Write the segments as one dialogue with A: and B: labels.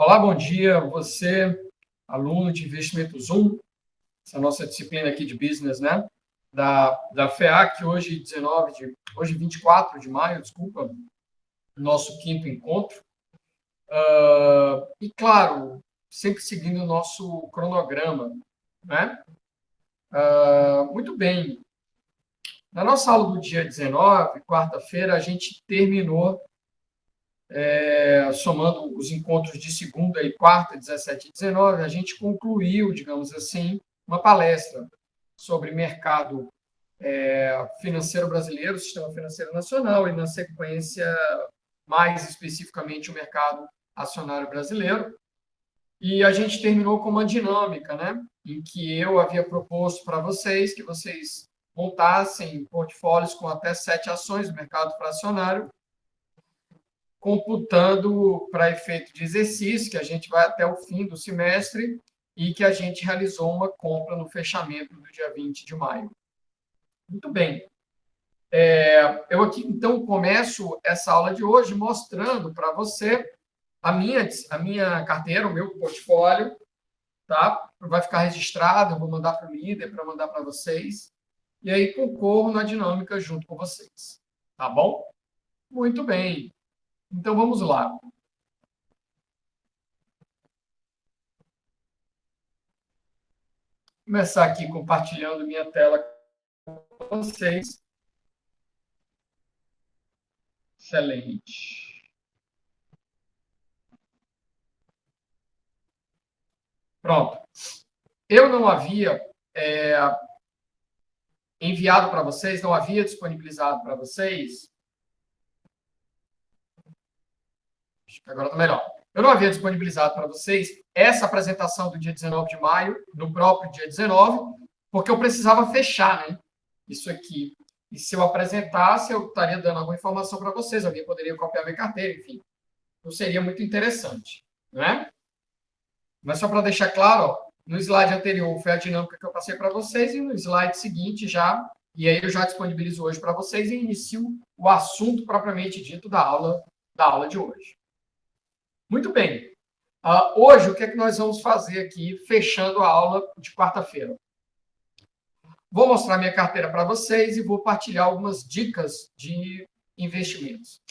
A: Olá, bom dia. Você, aluno de Investimentos 1, essa é a nossa disciplina aqui de Business, né? Da FEAC, hoje 24 de maio, desculpa, nosso quinto encontro. E, claro, sempre seguindo o nosso cronograma, né? Muito bem. Na nossa aula do dia 19, quarta-feira, a gente terminou somando os encontros de segunda e quarta, 17 e 19, a gente concluiu, digamos assim, uma palestra sobre mercado financeiro brasileiro, sistema financeiro nacional e, na sequência, mais especificamente, o mercado acionário brasileiro. E a gente terminou com uma dinâmica, né, em que eu havia proposto para vocês que vocês montassem portfólios com até 7 ações do mercado fracionário, computando para efeito de exercício, que a gente vai até o fim do semestre e que a gente realizou uma compra no fechamento do dia 20 de maio. Muito bem. Eu aqui, então, começo essa aula de hoje mostrando para você a minha carteira, o meu portfólio, tá? Vai ficar registrado, eu vou mandar para o líder, para mandar para vocês, e aí concorro na dinâmica junto com vocês. Tá bom? Muito bem. Então, vamos lá. Vou começar aqui compartilhando minha tela com vocês. Excelente. Pronto. Eu não havia enviado para vocês, não havia disponibilizado para vocês. Acho que agora está melhor. Eu não havia disponibilizado para vocês essa apresentação do dia 19 de maio, no próprio dia 19, porque eu precisava fechar, né? Isso aqui. E se eu apresentasse, eu estaria dando alguma informação para vocês, alguém poderia copiar minha carteira, enfim. Não seria muito interessante, não é? Mas só para deixar claro, ó, no slide anterior foi a dinâmica que eu passei para vocês, e no slide seguinte já, e aí eu já disponibilizo hoje para vocês e inicio o assunto propriamente dito da aula de hoje. Muito bem. Hoje, o que é que nós vamos fazer aqui, fechando a aula de quarta-feira? Vou mostrar minha carteira para vocês e vou partilhar algumas dicas de investimentos.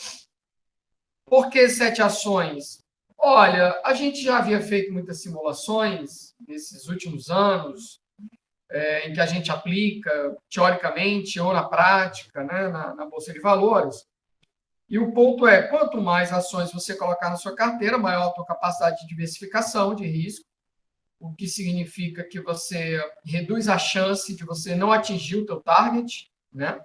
A: Por que 7 ações? Olha, a gente já havia feito muitas simulações nesses últimos anos, em que a gente aplica, teoricamente ou na prática, né, na Bolsa de Valores. E o ponto é, quanto mais ações você colocar na sua carteira, maior a sua capacidade de diversificação de risco, o que significa que você reduz a chance de você não atingir o teu target, né?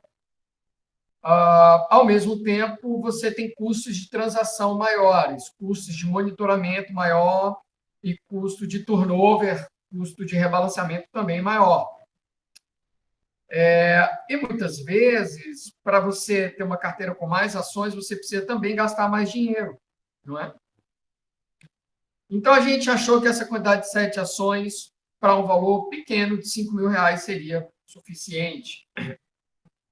A: Ao mesmo tempo, você tem custos de transação maiores, custos de monitoramento maior e custo de turnover, custo de rebalanceamento também maior. E muitas vezes, para você ter uma carteira com mais ações, você precisa também gastar mais dinheiro, não é? Então, a gente achou que essa quantidade de 7 ações para um valor pequeno de R$ 5.000 seria suficiente.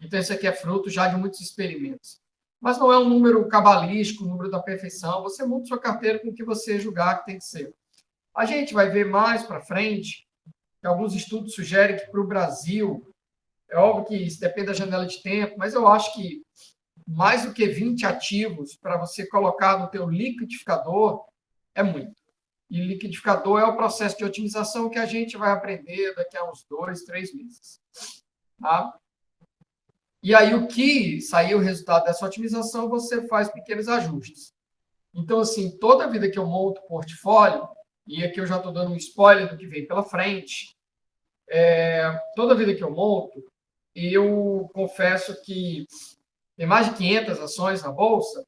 A: Então, isso aqui é fruto já de muitos experimentos. Mas não é um número cabalístico, um número da perfeição. Você monta sua carteira com o que você julgar que tem que ser. A gente vai ver mais para frente que alguns estudos sugerem que para o Brasil, é óbvio que isso depende da janela de tempo, mas eu acho que mais do que 20 ativos para você colocar no teu liquidificador é muito. E liquidificador é o processo de otimização que a gente vai aprender daqui a uns 2, 3 meses. Tá? E aí, o que sair o resultado dessa otimização, você faz pequenos ajustes. Então, assim, toda vida que eu monto portfólio, e aqui eu já estou dando um spoiler do que vem pela frente, toda vida que eu monto, eu confesso que tem mais de 500 ações na Bolsa,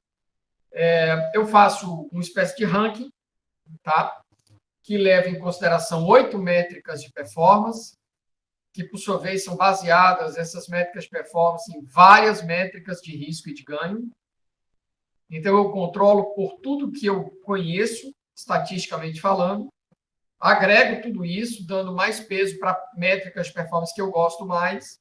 A: eu faço uma espécie de ranking, tá? Que leva em consideração 8 métricas de performance, que, por sua vez, são baseadas, essas métricas de performance, em várias métricas de risco e de ganho. Então, eu controlo por tudo que eu conheço, estatisticamente falando, agrego tudo isso, dando mais peso para métricas de performance que eu gosto mais,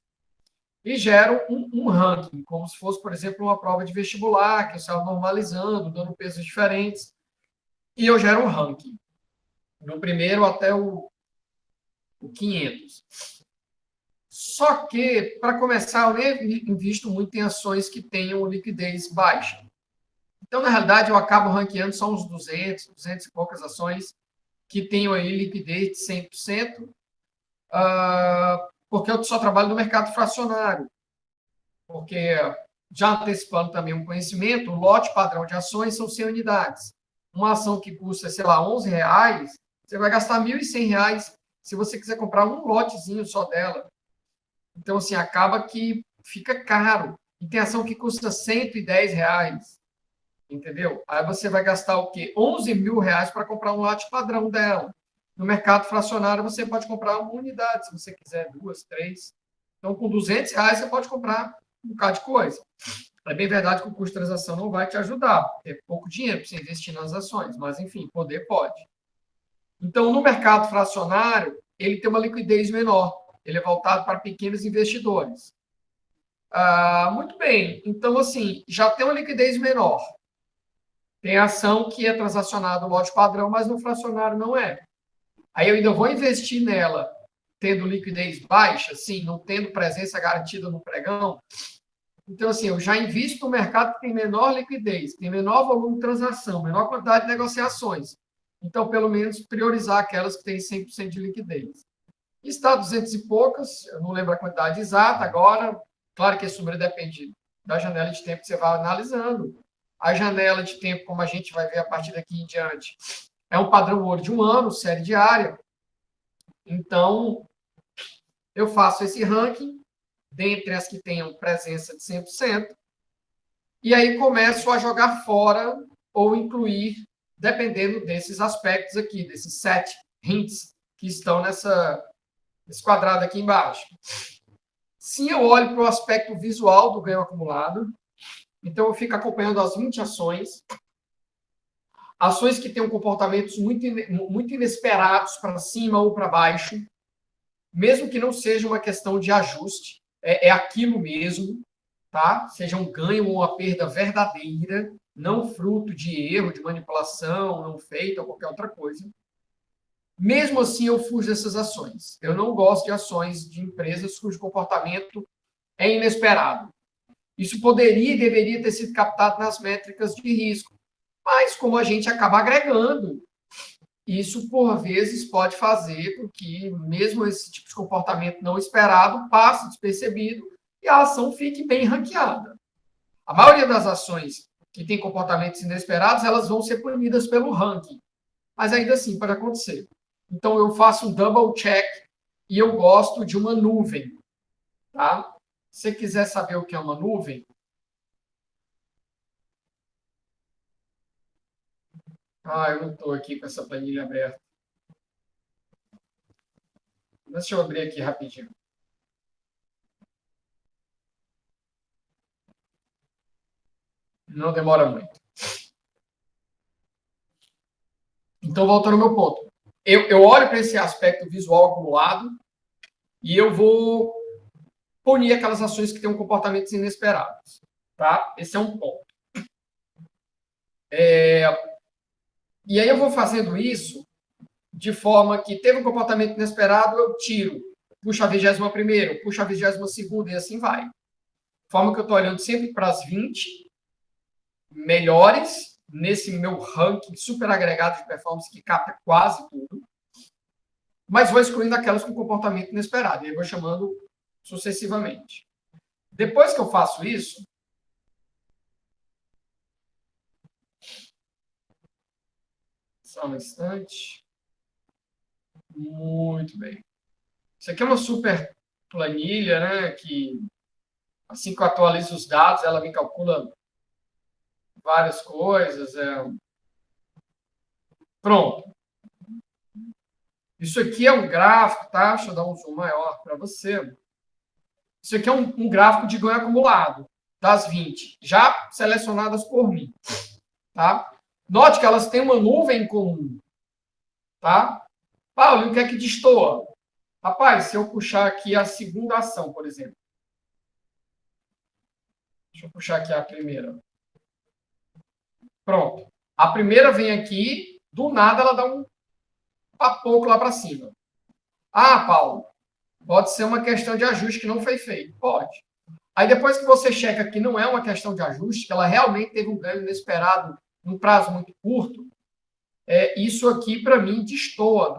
A: e gero um ranking, como se fosse, por exemplo, uma prova de vestibular, que eu saio normalizando, dando pesos diferentes. e eu gero um ranking, do primeiro até o 500. Só que, para começar, eu nem invisto muito em ações que tenham liquidez baixa. Então, na realidade, eu acabo ranqueando só uns 200 e poucas ações que tenham aí liquidez de 100%, porque eu só trabalho no mercado fracionário. Porque, já antecipando também um conhecimento, o lote padrão de ações são 100 unidades. Uma ação que custa, sei lá, R$ 11, você vai gastar R$ 1.100 se você quiser comprar um lotezinho só dela. Então, assim, acaba que fica caro. E tem ação que custa R$ 110, entendeu? Aí você vai gastar o quê? R$ 11.000 para comprar um lote padrão dela. No mercado fracionário, você pode comprar uma unidade, se você quiser, duas, três. Então, com R$ 200, você pode comprar um bocado de coisa. É bem verdade que o custo de transação não vai te ajudar. É pouco dinheiro para você investir nas ações, mas, enfim, poder pode. Então, no mercado fracionário, ele tem uma liquidez menor. Ele é voltado para pequenos investidores. Muito bem. Então, assim, já tem uma liquidez menor. Tem ação que é transacionada no lote padrão, mas no fracionário não é. Aí eu ainda vou investir nela tendo liquidez baixa, sim, não tendo presença garantida no pregão. Então, assim, eu já invisto no mercado que tem menor liquidez, tem menor volume de transação, menor quantidade de negociações. Então, pelo menos, priorizar aquelas que têm 100% de liquidez. Está 200 e poucas, eu não lembro a quantidade exata agora. Claro que esse número depende da janela de tempo que você vai analisando. A janela de tempo, como a gente vai ver a partir daqui em diante, é um padrão ouro de um ano, série diária. Então, eu faço esse ranking dentre as que tenham presença de 100%, e aí começo a jogar fora ou incluir, dependendo desses aspectos aqui, desses 7 hints que estão nesse quadrado aqui embaixo. Sim, eu olho para o aspecto visual do ganho acumulado, então eu fico acompanhando as 20 ações, ações que tenham comportamentos muito inesperados para cima ou para baixo, mesmo que não seja uma questão de ajuste, é aquilo mesmo, tá? Seja um ganho ou uma perda verdadeira, não fruto de erro, de manipulação, não feita ou qualquer outra coisa. Mesmo assim, eu fujo dessas ações. Eu não gosto de ações de empresas cujo comportamento é inesperado. Isso poderia e deveria ter sido captado nas métricas de risco, mas como a gente acaba agregando, isso, por vezes, pode fazer com que, mesmo esse tipo de comportamento não esperado, passe despercebido e a ação fique bem ranqueada. A maioria das ações que têm comportamentos inesperados, elas vão ser punidas pelo ranking. Mas ainda assim pode acontecer. Então, eu faço um double check e eu gosto de uma nuvem. Tá? Se você quiser saber o que é uma nuvem, eu não estou aqui com essa planilha aberta. Deixa eu abrir aqui rapidinho. Não demora muito. Então, voltando ao meu ponto. Eu olho para esse aspecto visual acumulado e eu vou punir aquelas ações que têm comportamentos inesperados. Tá? Esse é um ponto. E aí eu vou fazendo isso de forma que teve um comportamento inesperado, eu tiro. Puxa a 21ª, puxa a 22ª e assim vai. De forma que eu estou olhando sempre para as 20 melhores nesse meu ranking super agregado de performance que capta quase tudo, mas vou excluindo aquelas com comportamento inesperado, e aí vou chamando sucessivamente. Depois que eu faço isso, só um instante. Muito bem. Isso aqui é uma super planilha, né? Que assim que eu atualizo os dados, ela me calcula várias coisas. Pronto. Isso aqui é um gráfico, tá? Deixa eu dar um zoom maior para você. Isso aqui é um gráfico de ganho acumulado das 20, já selecionadas por mim. Tá? Note que elas têm uma nuvem em comum. Tá? Paulo, e o que é que destoa? Rapaz, se eu puxar aqui a segunda ação, por exemplo. Deixa eu puxar aqui a primeira. Pronto. A primeira vem aqui do nada ela dá um papoco lá para cima. Ah, Paulo, pode ser uma questão de ajuste que não foi feito. Pode. Aí depois que você checa que não é uma questão de ajuste, que ela realmente teve um ganho inesperado num prazo muito curto, isso aqui, para mim, destoa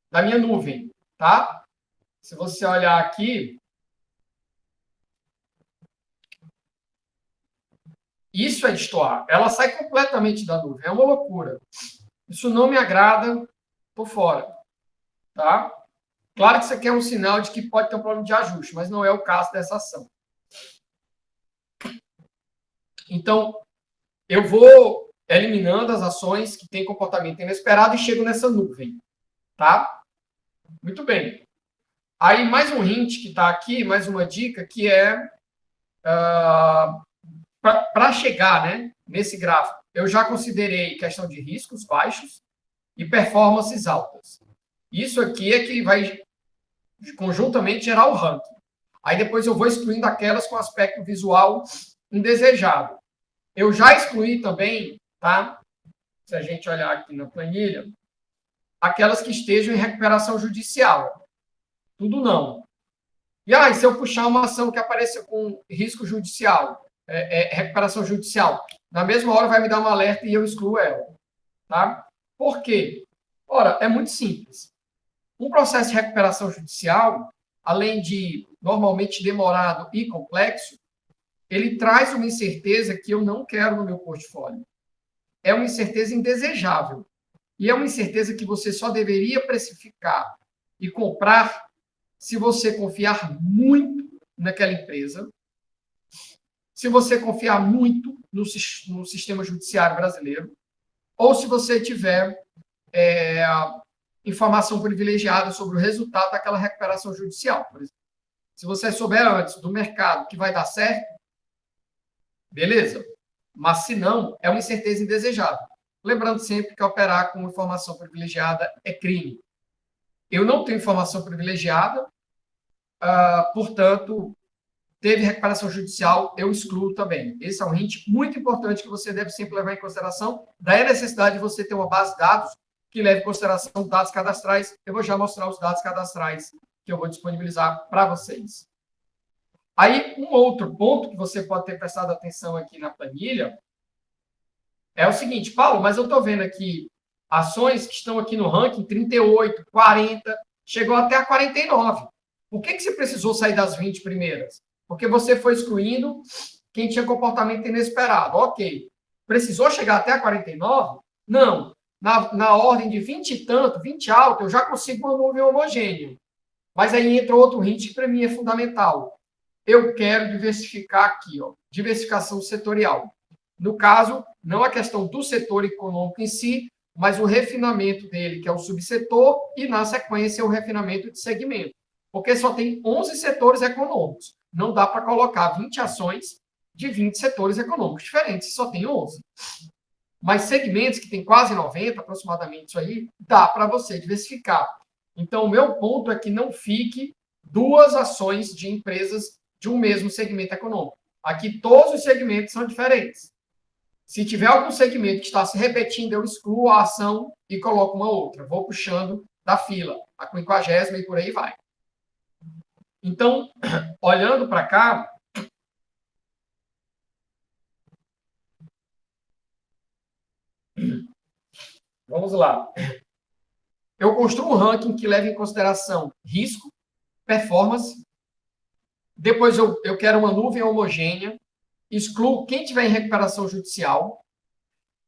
A: da minha nuvem, tá? Se você olhar aqui, isso é destoar. Ela sai completamente da nuvem. É uma loucura. Isso não me agrada, por fora, tá? Claro que isso aqui é um sinal de que pode ter um problema de ajuste, mas não é o caso dessa ação. Então, eu vou eliminando as ações que têm comportamento inesperado e chego nessa nuvem, tá? Muito bem. Aí, mais um hint que está aqui, mais uma dica, que é para chegar, né, nesse gráfico. Eu já considerei questão de riscos baixos e performances altas. Isso aqui é que vai conjuntamente gerar o ranking. Aí depois eu vou excluindo aquelas com aspecto visual indesejado. Eu já excluí também, tá? Se a gente olhar aqui na planilha, aquelas que estejam em recuperação judicial. Tudo não. E se eu puxar uma ação que apareça com risco judicial, recuperação judicial, na mesma hora vai me dar um alerta e eu excluo ela. Tá? Por quê? Ora, é muito simples. Um processo de recuperação judicial, além de normalmente demorado e complexo, ele traz uma incerteza que eu não quero no meu portfólio. É uma incerteza indesejável. E é uma incerteza que você só deveria precificar e comprar se você confiar muito naquela empresa, se você confiar muito no sistema judiciário brasileiro, ou se você tiver informação privilegiada sobre o resultado daquela recuperação judicial. Por exemplo. Se você souber antes do mercado que vai dar certo, beleza. Mas se não, é uma incerteza indesejada. Lembrando sempre que operar com informação privilegiada é crime. Eu não tenho informação privilegiada, portanto, teve recuperação judicial, eu excluo também. Esse é um hint muito importante que você deve sempre levar em consideração. Daí a necessidade de você ter uma base de dados que leve em consideração dados cadastrais. Eu vou já mostrar os dados cadastrais que eu vou disponibilizar para vocês. Aí, um outro ponto que você pode ter prestado atenção aqui na planilha é o seguinte, Paulo, mas eu estou vendo aqui ações que estão aqui no ranking 38, 40, chegou até a 49. Por que você precisou sair das 20 primeiras? Porque você foi excluindo quem tinha comportamento inesperado. Ok. Precisou chegar até a 49? Não. Na ordem de 20 e tanto, 20 alto, eu já consigo uma nuvem homogênea. Mas aí entra outro hint que para mim é fundamental. Eu quero diversificar aqui, ó, diversificação setorial. No caso, não a questão do setor econômico em si, mas o refinamento dele, que é o subsetor, e, na sequência, o refinamento de segmento. Porque só tem 11 setores econômicos. Não dá para colocar 20 ações de 20 setores econômicos diferentes, se só tem 11. Mas segmentos que tem quase 90, aproximadamente isso aí, dá para você diversificar. Então, o meu ponto é que não fique duas ações de empresas de um mesmo segmento econômico. Aqui todos os segmentos são diferentes. Se tiver algum segmento que está se repetindo, eu excluo a ação e coloco uma outra. Vou puxando da fila, a 50ª e por aí vai. Então, olhando para cá, vamos lá. Eu construo um ranking que leva em consideração risco, performance. Depois eu quero uma nuvem homogênea. Excluo quem tiver em recuperação judicial.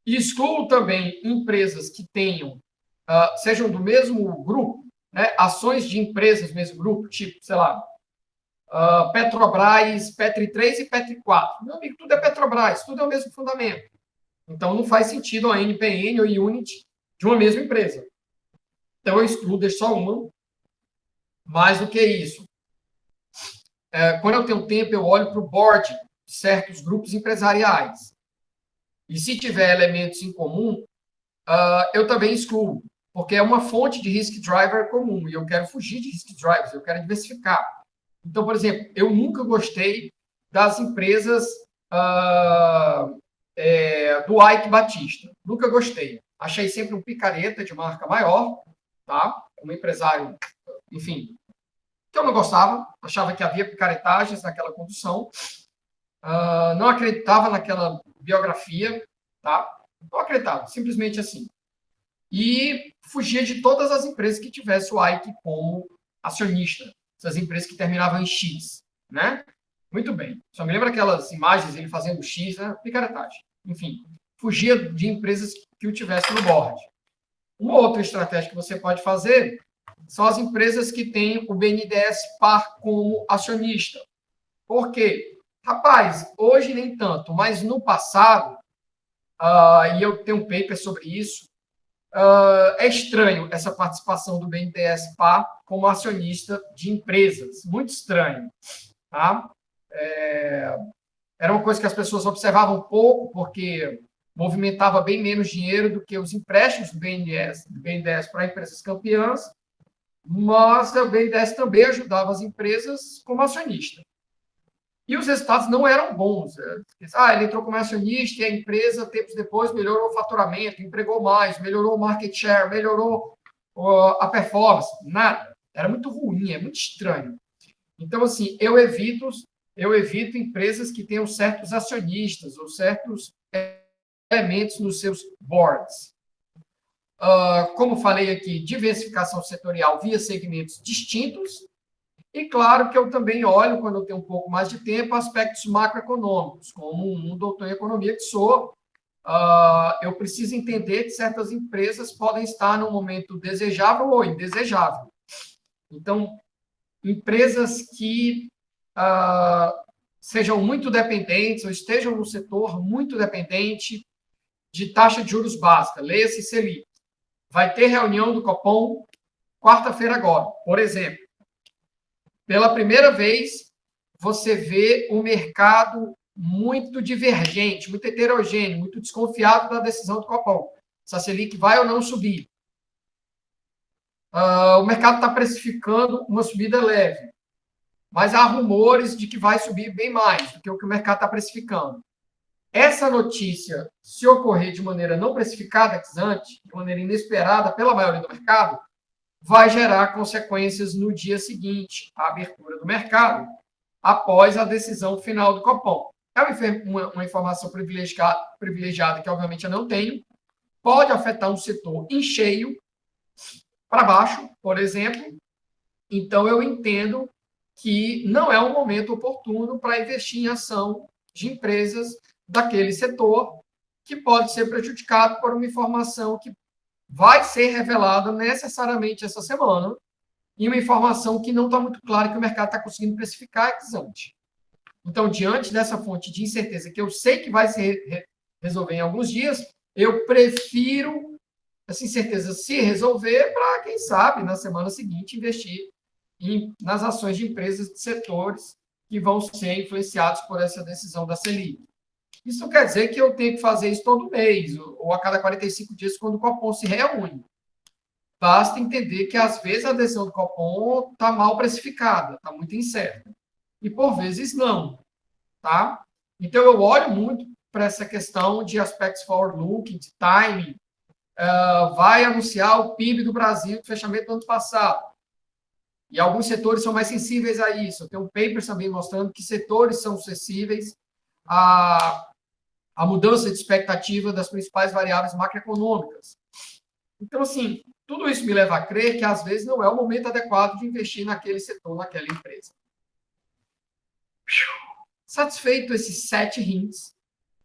A: E excluo também empresas que tenham, sejam do mesmo grupo, né? Ações de empresas do mesmo grupo, tipo, sei lá, Petrobras, Petri 3 e Petri 4. Meu amigo, tudo é Petrobras, tudo é o mesmo fundamento. Então, não faz sentido a NPN ou Unity de uma mesma empresa. Então, eu excluo, deixo só uma. Mais do que isso. Quando eu tenho tempo, eu olho para o board de certos grupos empresariais. E se tiver elementos em comum, eu também excluo, porque é uma fonte de risk driver comum, e eu quero fugir de risk drivers, eu quero diversificar. Então, por exemplo, eu nunca gostei das empresas do Ike Batista. Nunca gostei. Achei sempre um picareta de marca maior, tá? Um empresário, enfim, que eu não gostava. Achava que havia picaretagens naquela condução. Não acreditava naquela biografia, tá? Não acreditava, simplesmente assim. E fugia de todas as empresas que tivesse o Ike como acionista. Essas empresas que terminavam em X, né? Muito bem. Só me lembra aquelas imagens dele fazendo X, né? Picaretagem. Enfim, fugia de empresas que o tivessem no board. Uma outra estratégia que você pode fazer são as empresas que têm o BNDES par como acionista. Por quê? Rapaz, hoje nem tanto, mas no passado, e eu tenho um paper sobre isso, é estranho essa participação do BNDES par como acionista de empresas. Muito estranho. Tá? Era uma coisa que as pessoas observavam pouco, porque movimentava bem menos dinheiro do que os empréstimos do BNDES para empresas campeãs, mas o BNDES também ajudava as empresas como acionista. E os resultados não eram bons. Ele entrou como acionista e a empresa, tempos depois, melhorou o faturamento, empregou mais, melhorou o market share, melhorou a performance. Nada. Era muito ruim, é muito estranho. Então, assim, eu evito empresas que tenham certos acionistas ou certos elementos nos seus boards. Como falei aqui, diversificação setorial via segmentos distintos. E claro que eu também olho, quando eu tenho um pouco mais de tempo, aspectos macroeconômicos. Como um doutor em economia que sou, eu preciso entender que certas empresas podem estar num momento desejável ou indesejável. Então, empresas que sejam muito dependentes ou estejam no setor muito dependente de taxa de juros básica, leia-se Selic. Vai ter reunião do Copom quarta-feira agora, por exemplo. Pela primeira vez, você vê um mercado muito divergente, muito heterogêneo, muito desconfiado da decisão do Copom. Se a Selic vai ou não subir. O mercado está precificando uma subida leve, mas há rumores de que vai subir bem mais do que o mercado está precificando. Essa notícia, se ocorrer de maneira não precificada, de maneira inesperada pela maioria do mercado, vai gerar consequências no dia seguinte, à abertura do mercado, após a decisão final do Copom. É uma informação privilegiada que, obviamente, eu não tenho. Pode afetar um setor em cheio, para baixo, por exemplo. Então, eu entendo que não é um momento oportuno para investir em ação de empresas daquele setor que pode ser prejudicado por uma informação que vai ser revelada necessariamente essa semana e uma informação que não está muito clara que o mercado está conseguindo precificar ex-ante. Então, diante dessa fonte de incerteza que eu sei que vai se resolver em alguns dias, eu prefiro essa incerteza se resolver para, quem sabe, na semana seguinte, investir nas ações de empresas de setores que vão ser influenciados por essa decisão da Selic. Isso não quer dizer que eu tenho que fazer isso todo mês, ou a cada 45 dias, quando o Copom se reúne. Basta entender que, às vezes, a decisão do Copom está mal precificada, está muito incerta. E, por vezes, não. Tá? Então, eu olho muito para essa questão de aspectos forward-looking, de timing. Vai anunciar o PIB do Brasil no fechamento do ano passado. E alguns setores são mais sensíveis a isso. Eu tenho um paper também mostrando que setores são sensíveis a mudança de expectativa das principais variáveis macroeconômicas. Então, assim, tudo isso me leva a crer que, às vezes, não é o momento adequado de investir naquele setor, naquela empresa. Satisfeito esses 7 hints,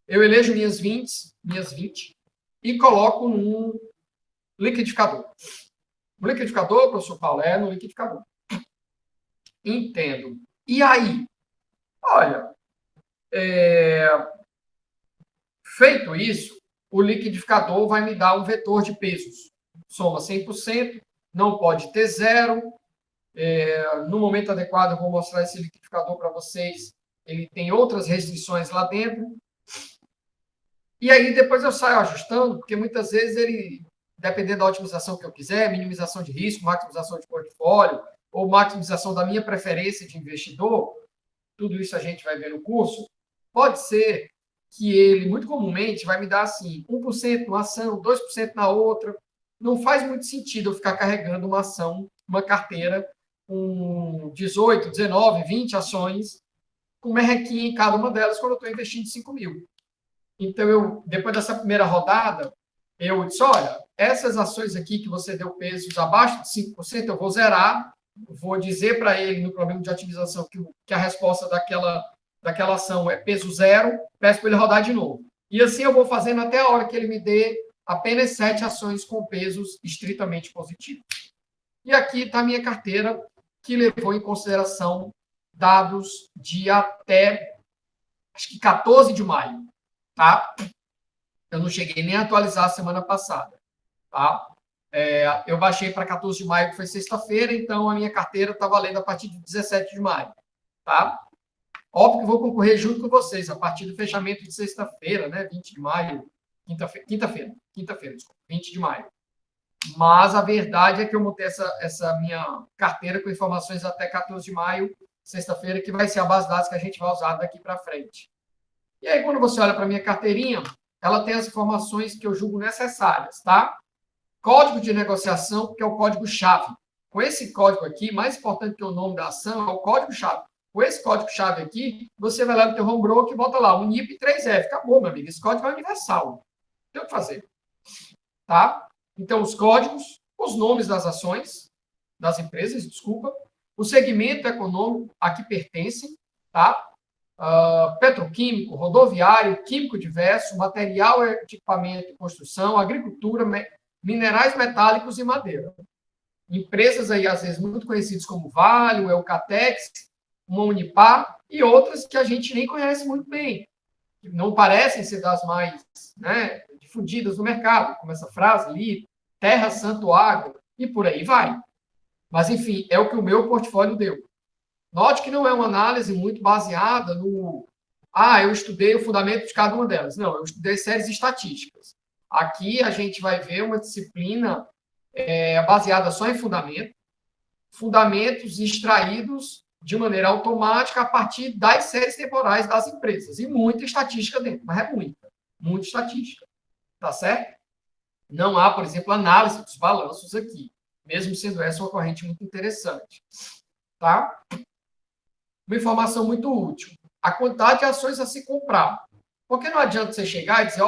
A: eu elejo minhas 20, e coloco num liquidificador. O liquidificador, professor Paulo, no liquidificador. Entendo. E aí? Olha, feito isso, o liquidificador vai me dar um vetor de pesos. Soma 100%, não pode ter zero. No momento adequado, eu vou mostrar esse liquidificador para vocês. Ele tem outras restrições lá dentro. E aí, depois eu saio ajustando, porque muitas vezes ele, dependendo da otimização que eu quiser, minimização de risco, maximização de portfólio, ou maximização da minha preferência de investidor, tudo isso a gente vai ver no curso, pode ser que ele, muito comumente, vai me dar assim, 1% numa ação, 2% na outra. Não faz muito sentido eu ficar carregando uma ação, uma carteira com 18, 19, 20 ações, com merrequinha em cada uma delas, quando eu estou investindo 5 mil. Então, depois dessa primeira rodada, eu disse, olha, essas ações aqui que você deu pesos abaixo de 5%, eu vou zerar, vou dizer para ele no problema de otimização que a resposta daquela ação é peso zero, peço para ele rodar de novo. E assim eu vou fazendo até a hora que ele me dê apenas 7 ações com pesos estritamente positivos. E aqui está a minha carteira, que levou em consideração dados de até, acho que 14 de maio, tá? Eu não cheguei nem a atualizar a semana passada, tá? Eu baixei para 14 de maio, que foi sexta-feira, então a minha carteira está valendo a partir de 17 de maio, tá? Óbvio que vou concorrer junto com vocês, a partir do fechamento de sexta-feira, né? 20 de maio, quinta-feira, desculpa, 20 de maio. Mas a verdade é que eu montei essa minha carteira com informações até 14 de maio, sexta-feira, que vai ser a base de dados que a gente vai usar daqui para frente. E aí, quando você olha para a minha carteirinha, ela tem as informações que eu julgo necessárias, tá? Código de negociação, que é o código-chave. Com esse código aqui, mais importante que o nome da ação, é o código-chave. Com esse código-chave aqui, você vai lá no teu home broker e bota lá, UNIP 3F. Acabou, meu amigo. Esse código é universal. Não tem o que fazer. Tá? Então, os códigos, os nomes das ações, das empresas, desculpa, o segmento econômico a que pertencem, tá? Petroquímico, rodoviário, químico diverso, material, equipamento e construção, agricultura, minerais metálicos e madeira. Empresas aí, às vezes, muito conhecidas como Vale, o Eucatex, uma Unipar e outras que a gente nem conhece muito bem, que não parecem ser das mais, né, difundidas no mercado, como essa frase ali, terra, santo, água, e por aí vai. Mas, enfim, é o que o meu portfólio deu. Note que não é uma análise muito baseada no... eu estudei o fundamento de cada uma delas. Não, eu estudei séries estatísticas. Aqui a gente vai ver uma disciplina baseada só em fundamentos extraídos de maneira automática a partir das séries temporais das empresas. E muita estatística dentro, mas é muita estatística. Tá certo? Não há, por exemplo, análise dos balanços aqui, mesmo sendo essa uma corrente muito interessante. Tá? Uma informação muito útil. A quantidade de ações a se comprar. Porque não adianta você chegar e dizer,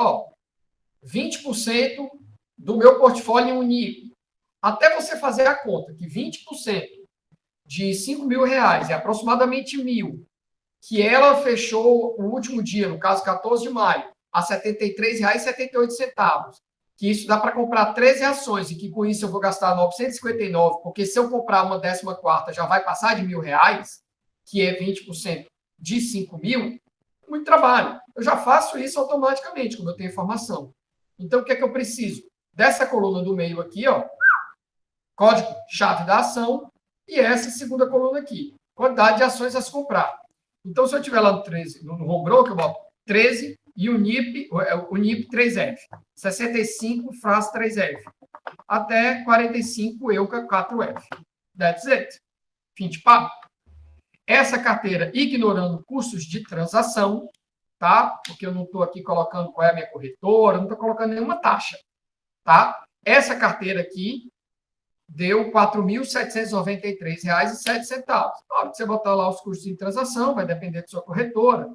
A: 20% do meu portfólio em Unip. Até você fazer a conta que 20% de 5 mil reais é aproximadamente 1.000, que ela fechou o último dia, no caso 14 de maio, a R$ 73,78, que isso dá para comprar 13 ações, e que com isso eu vou gastar 959, porque se eu comprar uma 14ª já vai passar de R$ 1.000, que é 20% de 5 mil, muito trabalho. Eu já faço isso automaticamente, quando eu tenho informação. Então, o que é que eu preciso? Dessa coluna do meio aqui, código-chave da ação, e essa segunda coluna aqui, quantidade de ações a se comprar. Então, se eu tiver lá no 13, no home broker, eu boto 13 e o NIP 3F. 65 FRAS 3F. Até 45 EUCA 4F. That's it. Fim de papo. Essa carteira, ignorando custos de transação, tá? Porque eu não estou aqui colocando qual é a minha corretora, não estou colocando nenhuma taxa, tá? Essa carteira aqui deu R$ 4.793,07. Na hora que você botar lá os custos de transação, vai depender da sua corretora,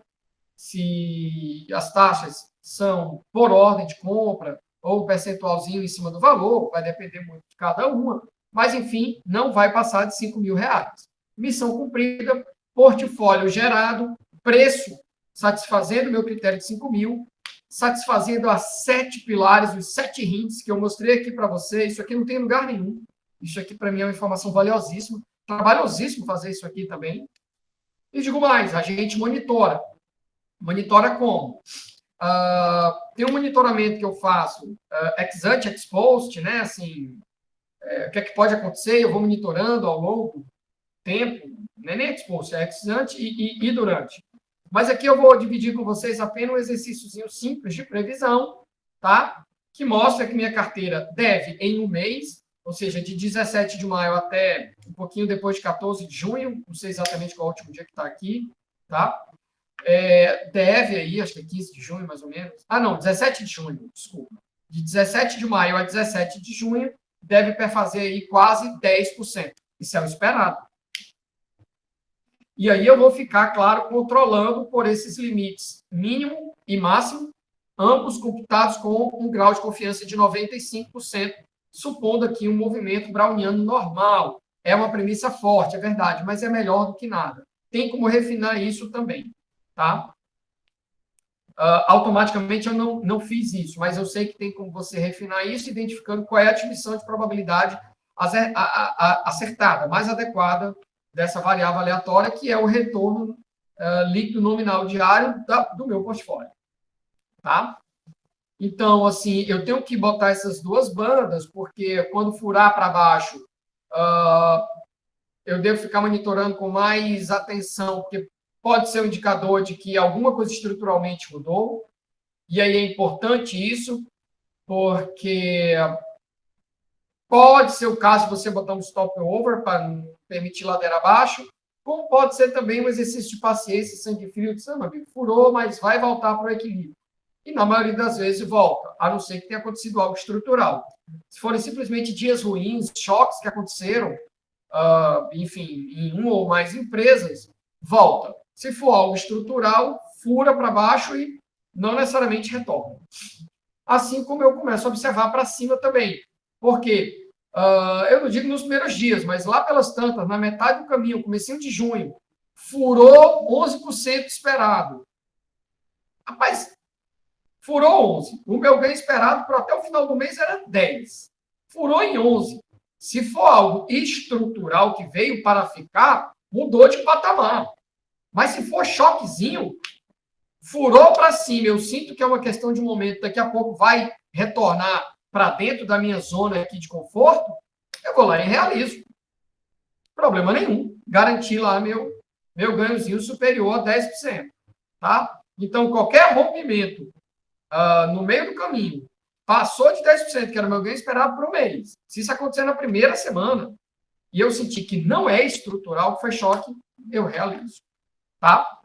A: se as taxas são por ordem de compra ou um percentualzinho em cima do valor, vai depender muito de cada uma, mas, enfim, não vai passar de R$ 5.000. Missão cumprida, portfólio gerado, preço satisfazendo o meu critério de 5 mil, satisfazendo as 7 pilares, os 7 hints que eu mostrei aqui para vocês. Isso aqui não tem lugar nenhum. Isso aqui, para mim, é uma informação valiosíssima. Trabalhosíssimo fazer isso aqui também. E digo mais, a gente monitora. Monitora como? Tem um monitoramento que eu faço ex ante, ex post, né? Assim, o que é que pode acontecer? Eu vou monitorando ao longo do tempo, não é nem ex post, é ex ante e durante. Mas aqui eu vou dividir com vocês apenas um exercíciozinho simples de previsão, tá? Que mostra que minha carteira deve em um mês, ou seja, de 17 de maio até um pouquinho depois de 14 de junho, não sei exatamente qual é o último dia que está aqui, tá? deve aí, acho que é 15 de junho, mais ou menos. Ah, não, 17 de junho, desculpa. De 17 de maio a 17 de junho, deve perfazer aí quase 10%. Isso é o esperado. E aí eu vou ficar, claro, controlando por esses limites mínimo e máximo, ambos computados com um grau de confiança de 95%, supondo aqui um movimento browniano normal. É uma premissa forte, é verdade, mas é melhor do que nada. Tem como refinar isso também, tá? Automaticamente eu não fiz isso, mas eu sei que tem como você refinar isso, identificando qual é a distribuição de probabilidade acertada, mais adequada dessa variável aleatória, que é o retorno líquido nominal diário do meu portfólio. Tá? Então, assim, eu tenho que botar essas duas bandas, porque quando furar para baixo, eu devo ficar monitorando com mais atenção, porque pode ser um indicador de que alguma coisa estruturalmente mudou, e aí é importante isso, porque pode ser o caso de você botar um stop over para permitir ladeira abaixo, como pode ser também um exercício de paciência, sangue frio, de meu amigo, furou, mas vai voltar para o equilíbrio. E na maioria das vezes volta, a não ser que tenha acontecido algo estrutural. Se forem simplesmente dias ruins, choques que aconteceram, enfim, em uma ou mais empresas, volta. Se for algo estrutural, fura para baixo e não necessariamente retorna. Assim como eu começo a observar para cima também. Porque eu não digo nos primeiros dias, mas lá pelas tantas, na metade do caminho, comecinho de junho, furou 11% esperado. Rapaz, furou 11. O meu ganho esperado para até o final do mês era 10. Furou em 11. Se for algo estrutural que veio para ficar, mudou de patamar. Mas se for choquezinho, furou para cima, eu sinto que é uma questão de momento, daqui a pouco vai retornar para dentro da minha zona aqui de conforto, eu vou lá e realizo. Problema nenhum. Garantir lá meu ganhozinho superior a 10%. Tá? Então, qualquer rompimento no meio do caminho, passou de 10%, que era o meu ganho esperado para o mês. Se isso acontecer na primeira semana, e eu sentir que não é estrutural, que foi choque, eu realizo. Tá?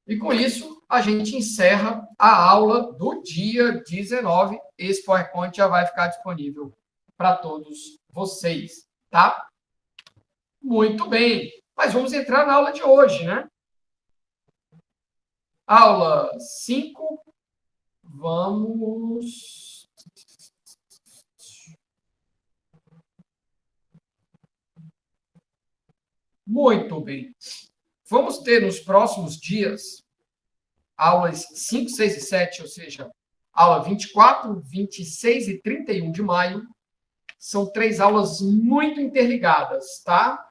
A: E com isso, a gente encerra a aula do dia 19. Esse PowerPoint já vai ficar disponível para todos vocês, tá? Muito bem. Mas vamos entrar na aula de hoje, né? Aula 5. Vamos... Muito bem. Vamos ter nos próximos dias aulas 5, 6 e 7, ou seja, aula 24, 26 e 31 de maio. São 3 aulas muito interligadas, tá?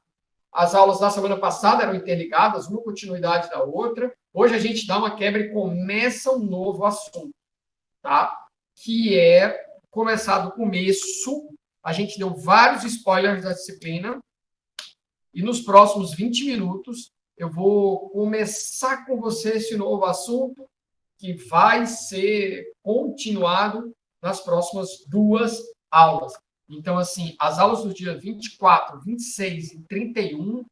A: As aulas da semana passada eram interligadas, uma continuidade da outra. Hoje a gente dá uma quebra e começa um novo assunto, tá? Que é começar do começo. A gente deu vários spoilers da disciplina. E nos próximos 20 minutos, eu vou começar com você esse novo assunto que vai ser continuado nas próximas 2 aulas. Então, assim, as aulas do dia 24, 26 e 31,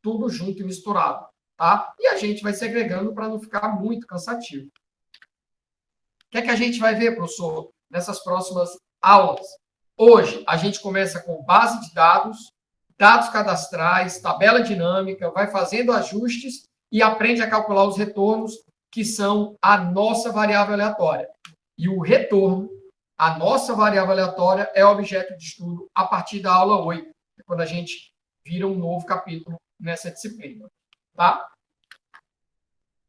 A: tudo junto e misturado, tá? E a gente vai segregando para não ficar muito cansativo. O que é que a gente vai ver, professor, nessas próximas aulas? Hoje, a gente começa com base de dados, dados cadastrais, tabela dinâmica, vai fazendo ajustes e aprende a calcular os retornos, que são a nossa variável aleatória. E o retorno, a nossa variável aleatória, é objeto de estudo a partir da aula 8, quando a gente vira um novo capítulo nessa disciplina. Tá?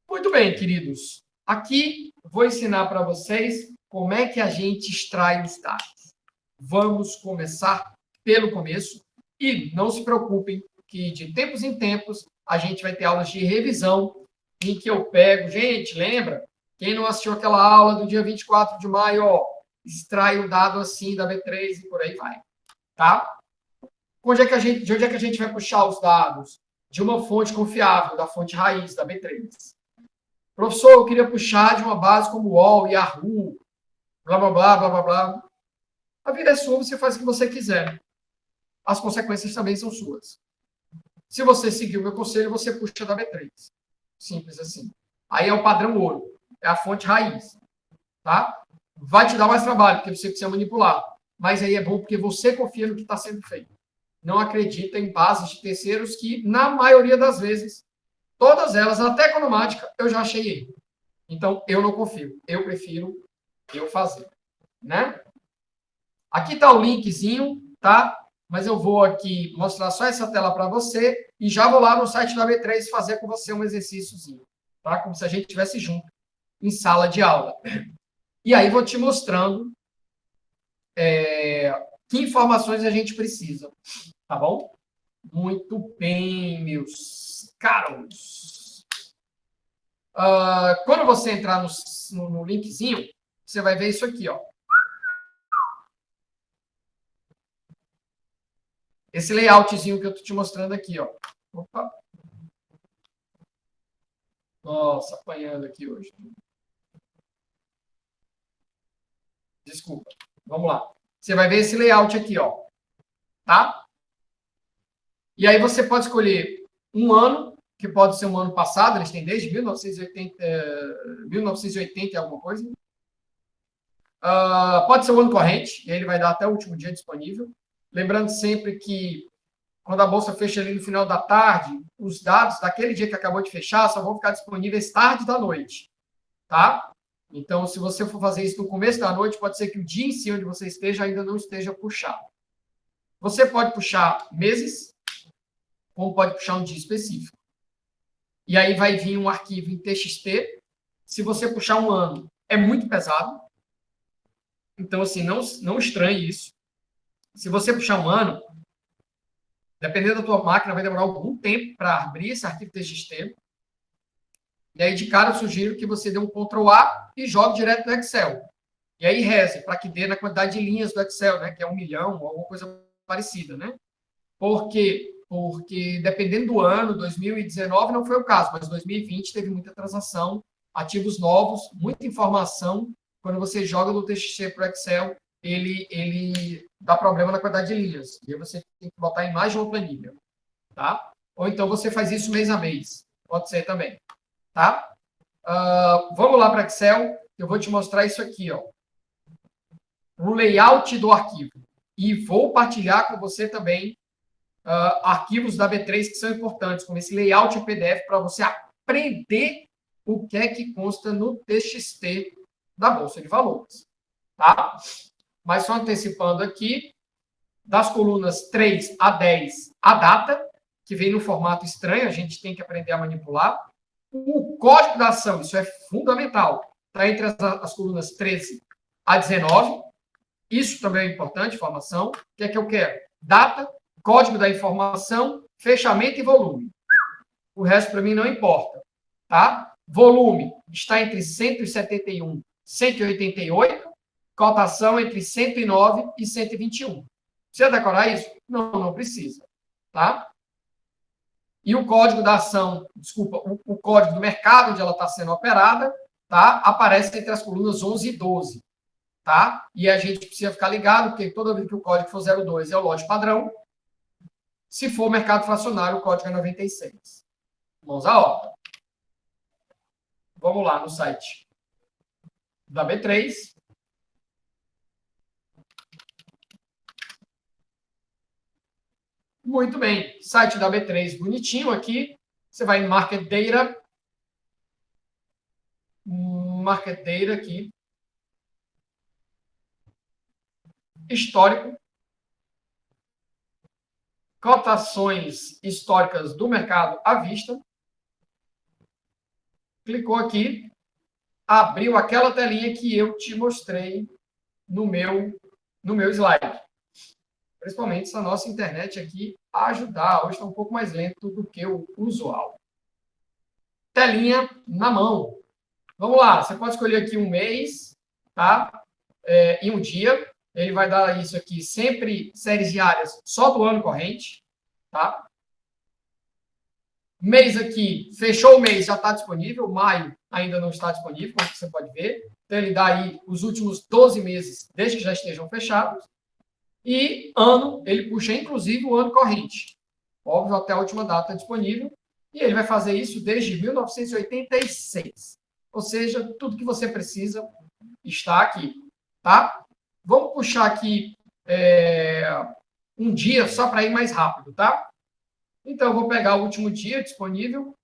A: Muito bem, queridos. Aqui vou ensinar para vocês como é que a gente extrai os dados. Vamos começar pelo começo. E não se preocupem que, de tempos em tempos, a gente vai ter aulas de revisão em que eu pego... Gente, lembra? Quem não assistiu aquela aula do dia 24 de maio, ó, extrai o dado assim da B3 e por aí vai. Tá? De onde é que a gente vai puxar os dados? De uma fonte confiável, da fonte raiz, da B3. Professor, eu queria puxar de uma base como o UOL, Yahoo, blá, blá, blá, blá, blá, blá. A vida é sua, você faz o que você quiser. As consequências também são suas. Se você seguir o meu conselho, você puxa da B3. Simples assim. Aí é o padrão ouro. É a fonte raiz. Tá? Vai te dar mais trabalho, porque você precisa manipular. Mas aí é bom porque você confia no que está sendo feito. Não acredita em bases de terceiros que, na maioria das vezes, todas elas, até economática, eu já achei erro. Então, eu não confio. Eu prefiro eu fazer. Né? Aqui está o linkzinho, tá? Mas eu vou aqui mostrar só essa tela para você e já vou lá no site da B3 fazer com você um exercíciozinho, tá? Como se a gente estivesse junto em sala de aula. E aí vou te mostrando que informações a gente precisa, tá bom? Muito bem, meus caros. Quando você entrar no linkzinho, você vai ver isso aqui, ó. Esse layoutzinho que eu estou te mostrando aqui, ó. Opa. Nossa, apanhando aqui hoje. Desculpa. Vamos lá. Você vai ver esse layout aqui, ó. Tá? E aí você pode escolher um ano, que pode ser um ano passado, eles têm desde 1980 e alguma coisa. Pode ser o ano corrente, e aí ele vai dar até o último dia disponível. Lembrando sempre que quando a bolsa fecha ali no final da tarde, os dados daquele dia que acabou de fechar só vão ficar disponíveis tarde da noite, tá? Então, se você for fazer isso no começo da noite, pode ser que o dia em si onde você esteja ainda não esteja puxado. Você pode puxar meses, como pode puxar um dia específico. E aí vai vir um arquivo em TXT. Se você puxar um ano, é muito pesado. Então, assim, não estranhe isso. Se você puxar um ano, dependendo da tua máquina, vai demorar algum tempo para abrir esse arquivo TXT. E aí, de cara, eu sugiro que você dê um Ctrl A e jogue direto no Excel. E aí, reze para que dê na quantidade de linhas do Excel, né? Que é 1 milhão ou alguma coisa parecida, né? Por quê? Porque, dependendo do ano, 2019 não foi o caso, mas 2020 teve muita transação, ativos novos, muita informação. Quando você joga do TXT para o Excel, ele dá problema na quantidade de linhas. E aí você tem que botar em mais de uma planilha. Tá? Ou então você faz isso mês a mês. Pode ser também. Tá? Vamos lá para Excel. Eu vou te mostrar isso aqui, ó. O layout do arquivo. E vou partilhar com você também arquivos da B3 que são importantes, como esse layout em PDF, para você aprender o que é que consta no TXT da Bolsa de Valores. Tá? Mas só antecipando aqui, das colunas 3 a 10, a data, que vem no formato estranho, a gente tem que aprender a manipular. O código da ação, isso é fundamental, está entre as colunas 13 a 19. Isso também é importante, informação. O que é que eu quero? Data, código da informação, fechamento e volume. O resto para mim não importa. Tá? Volume está entre 171 e 188. Cotação entre 109 e 121. Precisa decorar isso? Não, não precisa. Tá? E o código da ação, desculpa, o código do mercado onde ela está sendo operada, tá? Aparece entre as colunas 11 e 12. Tá? E a gente precisa ficar ligado, porque toda vez que o código for 02 é o lote padrão. Se for mercado fracionário, o código é 96. Mãos à obra. Vamos lá no site da B3. Muito bem. Site da B3 bonitinho aqui. Você vai em Market Data. Market Data aqui. Histórico. Cotações históricas do mercado à vista. Clicou aqui. Abriu aquela telinha que eu te mostrei no meu slide. Principalmente se a nossa internet aqui ajudar. Hoje está um pouco mais lento do que o usual. Telinha na mão. Vamos lá. Você pode escolher aqui um mês, tá? E um dia. Ele vai dar isso aqui sempre séries diárias só do ano corrente, tá? Mês aqui, fechou o mês, já está disponível. Maio ainda não está disponível, como você pode ver. Então, ele dá aí os últimos 12 meses, desde que já estejam fechados. E ano, ele puxa inclusive o ano corrente. Óbvio, até a última data disponível. E ele vai fazer isso desde 1986. Ou seja, tudo que você precisa está aqui, tá? Vamos puxar aqui um dia só para ir mais rápido, tá? Então, eu vou pegar o último dia disponível,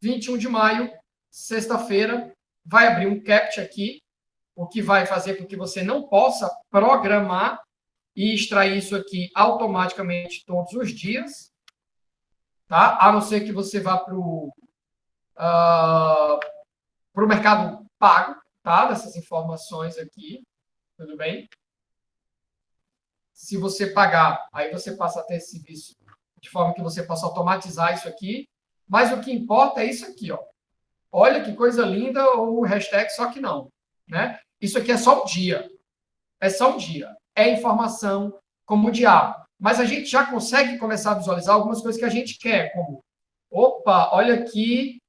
A: 21 de maio, sexta-feira, vai abrir um CAPTCHA aqui, o que vai fazer com que você não possa programar e extrair isso aqui automaticamente todos os dias, tá? A não ser que você vá para o mercado pago, tá? Dessas informações aqui, tudo bem? Se você pagar, aí você passa a ter esse serviço de forma que você possa automatizar isso aqui. Mas o que importa é isso aqui, ó. Olha que coisa linda, ou hashtag só que não, né? Isso aqui é só um dia. É só um dia. É informação como o diabo. Mas a gente já consegue começar a visualizar algumas coisas que a gente quer, como, opa, olha aqui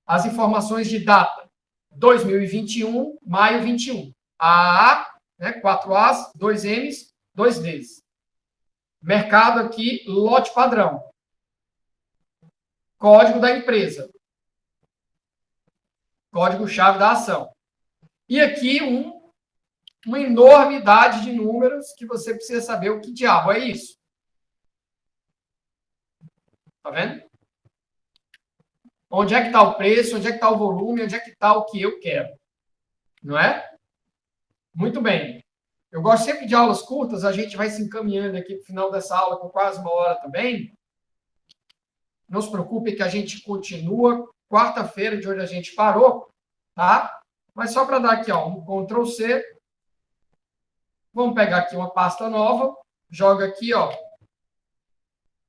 A: as informações de data. 2021, maio 21. A, né, 4 As, 2 Ms, 2 Ds. Mercado aqui, lote padrão. Código da empresa. Código-chave da ação. E aqui uma enormidade de números que você precisa saber o que diabo é isso. Tá vendo? Onde é que está o preço, onde é que está o volume, onde é que está o que eu quero. Não é? Muito bem. Eu gosto sempre de aulas curtas, a gente vai se encaminhando aqui para o final dessa aula com quase uma hora também. Não se preocupe que a gente continua quarta-feira de onde a gente parou, tá? Mas só para dar aqui, ó, um Ctrl C. Vamos pegar aqui uma pasta nova, joga aqui, ó,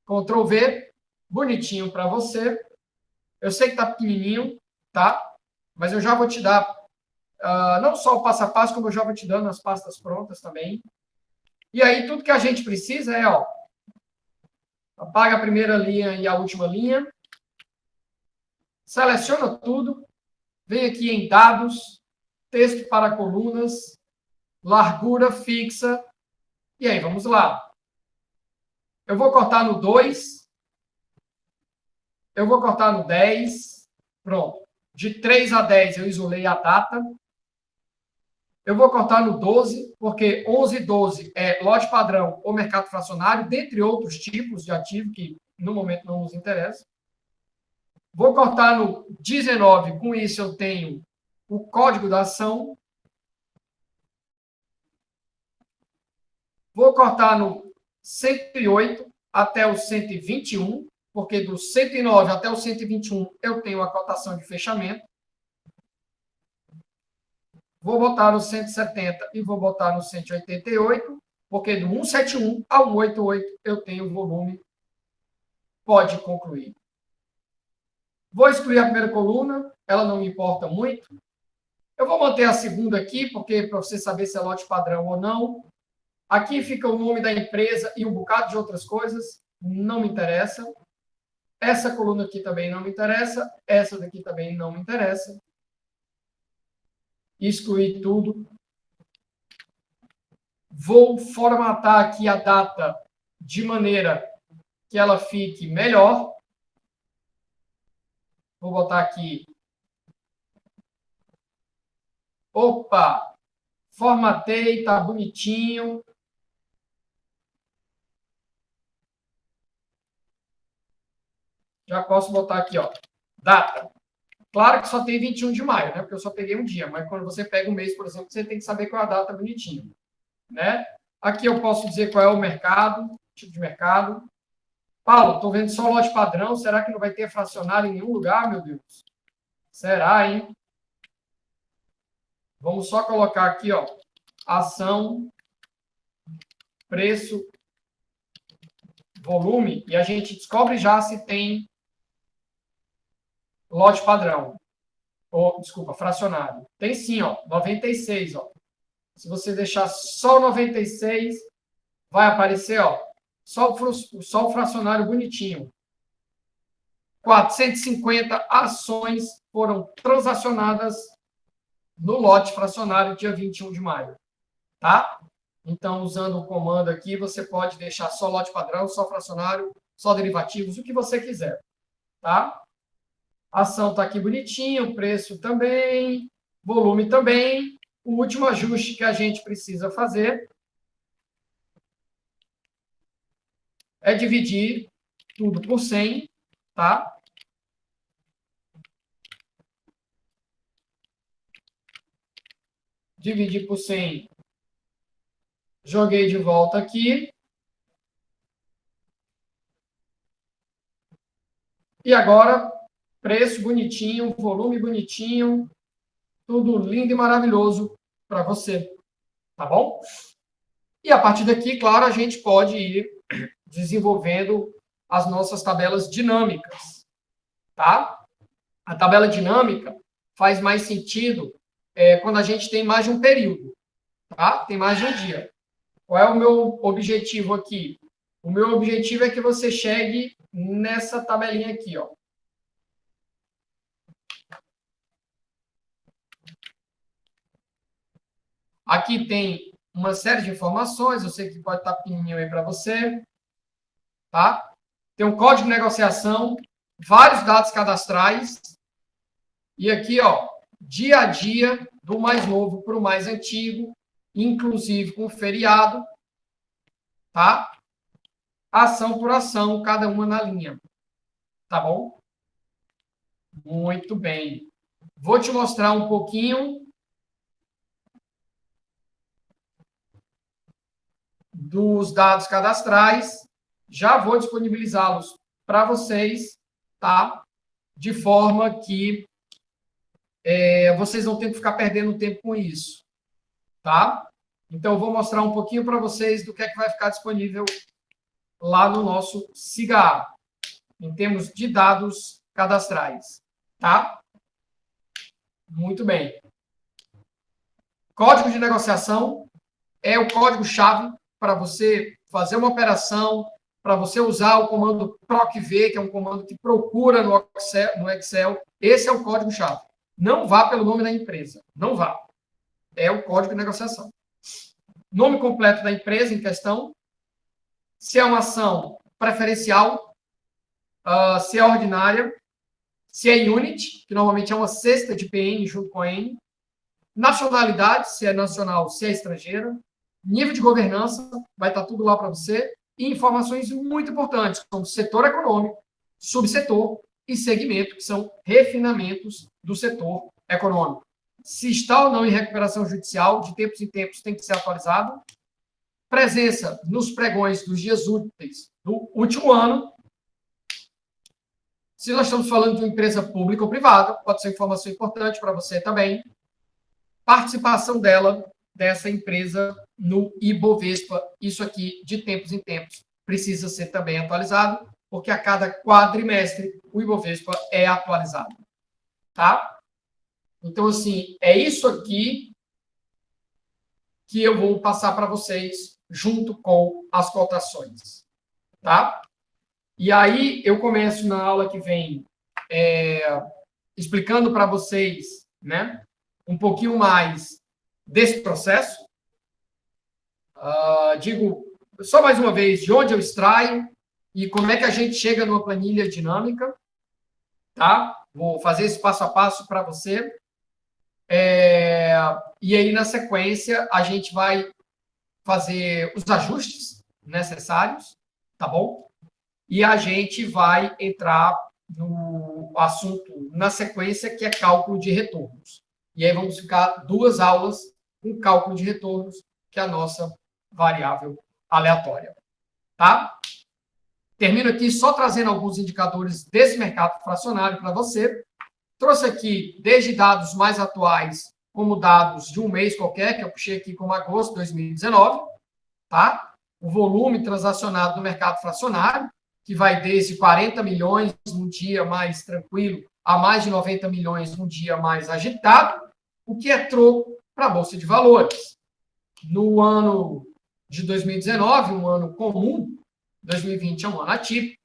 A: Ctrl V, bonitinho para você. Eu sei que está pequenininho, tá? Mas eu já vou te dar não só o passo a passo, como eu já vou te dando as pastas prontas também. E aí, tudo que a gente precisa é, ó, apaga a primeira linha e a última linha, seleciona tudo, vem aqui em dados, texto para colunas, largura fixa, e aí, vamos lá. Eu vou cortar no 2, eu vou cortar no 10, pronto. De 3 a 10 eu isolei a data. Eu vou cortar no 12, porque 11 e 12 é lote padrão ou mercado fracionário, dentre outros tipos de ativo que no momento não nos interessa. Vou cortar no 19, com isso eu tenho o código da ação. Vou cortar no 108 até o 121, porque do 109 até o 121 eu tenho a cotação de fechamento. Vou botar no 170 e vou botar no 188, porque do 171 ao 188 eu tenho o volume. Pode concluir. Vou excluir a primeira coluna, ela não me importa muito. Eu vou manter a segunda aqui, porque para você saber se é lote padrão ou não. Aqui fica o nome da empresa e um bocado de outras coisas, não me interessa. Essa coluna aqui também não me interessa, essa daqui também não me interessa. Excluir tudo. Vou formatar aqui a data de maneira que ela fique melhor. Vou botar aqui. Opa! Formatei, tá bonitinho. Já posso botar aqui, ó, data. Claro que só tem 21 de maio, né? Porque eu só peguei um dia. Mas quando você pega um mês, por exemplo, você tem que saber qual é a data bonitinho, né? Aqui eu posso dizer qual é o mercado, tipo de mercado. Paulo, estou vendo só lote padrão. Será que não vai ter fracionário em nenhum lugar, meu Deus? Será, hein? Vamos só colocar aqui, ó, ação, preço, volume, e a gente descobre já se tem lote padrão. Ou, desculpa, fracionário. Tem sim, ó, 96, ó. Se você deixar só 96, vai aparecer, ó, só o fracionário bonitinho. 450 ações foram transacionadas no lote fracionário dia 21 de maio, tá? Então, usando o comando aqui, você pode deixar só lote padrão, só fracionário, só derivativos, o que você quiser. tá? A ação está aqui bonitinho, o preço também, volume também. O último ajuste que a gente precisa fazer é dividir tudo por 100, tá? Dividir por 100. Joguei de volta aqui. E agora, preço bonitinho, volume bonitinho, tudo lindo e maravilhoso para você, tá bom? E a partir daqui, claro, a gente pode ir desenvolvendo as nossas tabelas dinâmicas, tá? A tabela dinâmica faz mais sentido quando a gente tem mais de um período, tá? Tem mais de um dia. Qual é o meu objetivo aqui? O meu objetivo é que você chegue nessa tabelinha aqui, ó. Aqui tem uma série de informações, eu sei que pode estar pequenininho aí para você, tá? Tem um código de negociação, vários dados cadastrais, e aqui, ó, dia a dia, do mais novo para o mais antigo, inclusive com feriado, tá? Ação por ação, cada uma na linha, tá bom? Muito bem. Vou te mostrar um pouquinho dos dados cadastrais. Já vou disponibilizá-los para vocês, tá? De forma que vocês não tenham que ficar perdendo tempo com isso, tá? Então, eu vou mostrar um pouquinho para vocês do que é que vai ficar disponível lá no nosso SIGA, em termos de dados cadastrais, tá? Muito bem. Código de negociação é o código-chave para você fazer uma operação, para você usar o comando procv, que é um comando que procura no Excel. Esse é o código-chave. Não vá pelo nome da empresa. Não vá. É o código de negociação. Nome completo da empresa em questão. Se é uma ação preferencial, se é ordinária, se é unit, que normalmente é uma cesta de PN junto com a N. Nacionalidade, se é nacional, se é estrangeira. Nível de governança, vai estar tudo lá para você. E informações muito importantes, como setor econômico, subsetor e segmento, que são refinamentos do setor econômico. Se está ou não em recuperação judicial, de tempos em tempos tem que ser atualizado. Presença nos pregões dos dias úteis do último ano. Se nós estamos falando de uma empresa pública ou privada, pode ser informação importante para você também. Participação dessa empresa no Ibovespa. Isso aqui, de tempos em tempos, precisa ser também atualizado, porque a cada quadrimestre o Ibovespa é atualizado. Tá? Então, assim, é isso aqui que eu vou passar para vocês junto com as cotações. Tá? E aí, eu começo na aula que vem explicando para vocês, né, um pouquinho mais desse processo. Digo, só mais uma vez, de onde eu extraio e como é que a gente chega numa planilha dinâmica, tá? Vou fazer esse passo a passo para você. E aí, na sequência, a gente vai fazer os ajustes necessários, tá bom? E a gente vai entrar no assunto na sequência, que é cálculo de retornos. E aí vamos ficar 2 aulas com cálculo de retornos, que é a nossa variável aleatória. Tá? Termino aqui só trazendo alguns indicadores desse mercado fracionário para você. Trouxe aqui desde dados mais atuais, como dados de um mês qualquer, que eu puxei aqui como agosto de 2019, tá? O volume transacionado no mercado fracionário, que vai desde 40 milhões num dia mais tranquilo a mais de 90 milhões num dia mais agitado, o que é troco para a Bolsa de Valores. No ano de 2019, um ano comum, 2020 é um ano atípico,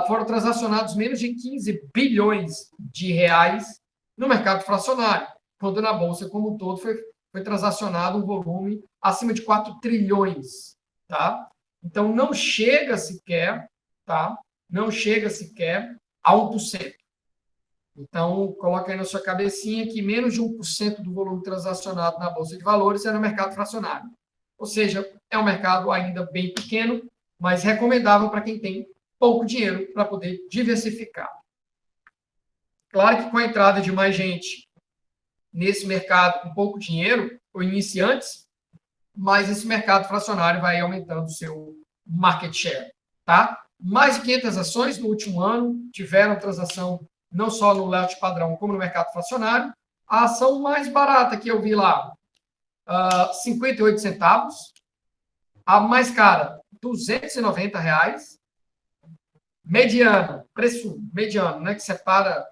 A: foram transacionados menos de 15 bilhões de reais no mercado fracionário, quando na Bolsa como um todo foi transacionado um volume acima de 4 trilhões. Tá? Então, não chega sequer, tá? Não chega sequer a 1%. Então, coloca aí na sua cabecinha que menos de 1% do volume transacionado na Bolsa de Valores é no mercado fracionário. Ou seja, é um mercado ainda bem pequeno, mas recomendável para quem tem pouco dinheiro para poder diversificar. Claro que com a entrada de mais gente nesse mercado com pouco dinheiro, ou iniciantes, mais esse mercado fracionário vai aumentando o seu market share. Tá? Mais de 500 ações no último ano tiveram transação não só no lote padrão, como no mercado fracionário. A ação mais barata que eu vi lá, 58 centavos. A mais cara, R$ 290. Mediana, preço mediano, né, que separa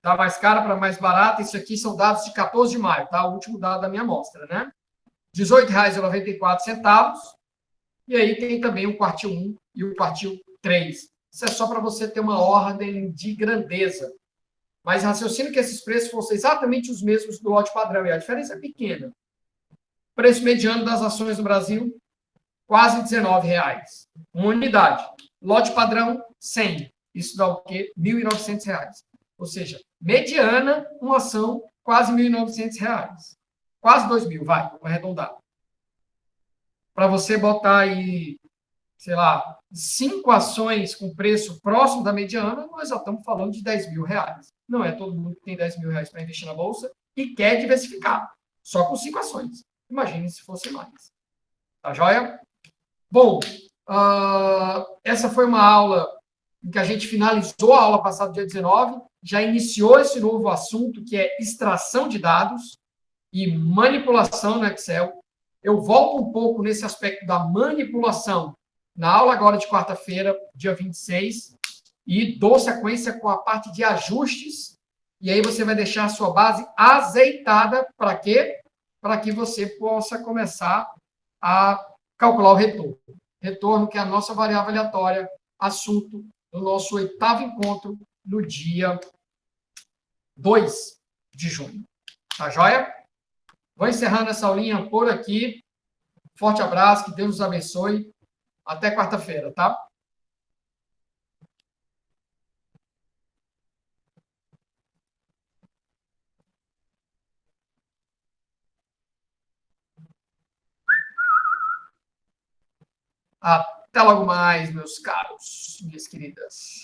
A: da mais cara para mais barata. Isso aqui são dados de 14 de maio, tá? O último dado da minha amostra, né? R$ 18,94. E aí tem também o quartil 1 e o quartil 3. Isso é só para você ter uma ordem de grandeza. Mas raciocínio que esses preços fossem exatamente os mesmos do lote padrão, e a diferença é pequena. Preço mediano das ações no Brasil, quase R$ 19. Uma unidade. Lote padrão, 100. Isso dá o quê? R$ 1.900. Ou seja, mediana, uma ação, quase R$ 1.900. Quase 2.000, vai, vamos arredondar. Para você botar aí, sei lá, 5 ações com preço próximo da mediana, nós já estamos falando de R$ 10.000. Não é todo mundo que tem R$ 10.000 para investir na Bolsa e quer diversificar. Só com 5 ações. Imagine se fosse mais. Tá joia? Bom, essa foi uma aula em que a gente finalizou a aula passada, dia 19, já iniciou esse novo assunto, que é extração de dados e manipulação no Excel. Eu volto um pouco nesse aspecto da manipulação na aula agora de quarta-feira, dia 26, e dou sequência com a parte de ajustes, e aí você vai deixar a sua base azeitada para quê? Para que você possa começar a calcular o retorno. Retorno, que é a nossa variável aleatória, assunto do nosso 8º encontro no dia 2 de junho. Tá joia? Vou encerrando essa aulinha por aqui. Forte abraço, que Deus nos abençoe. Até quarta-feira, tá? Até logo mais, meus caros, minhas queridas.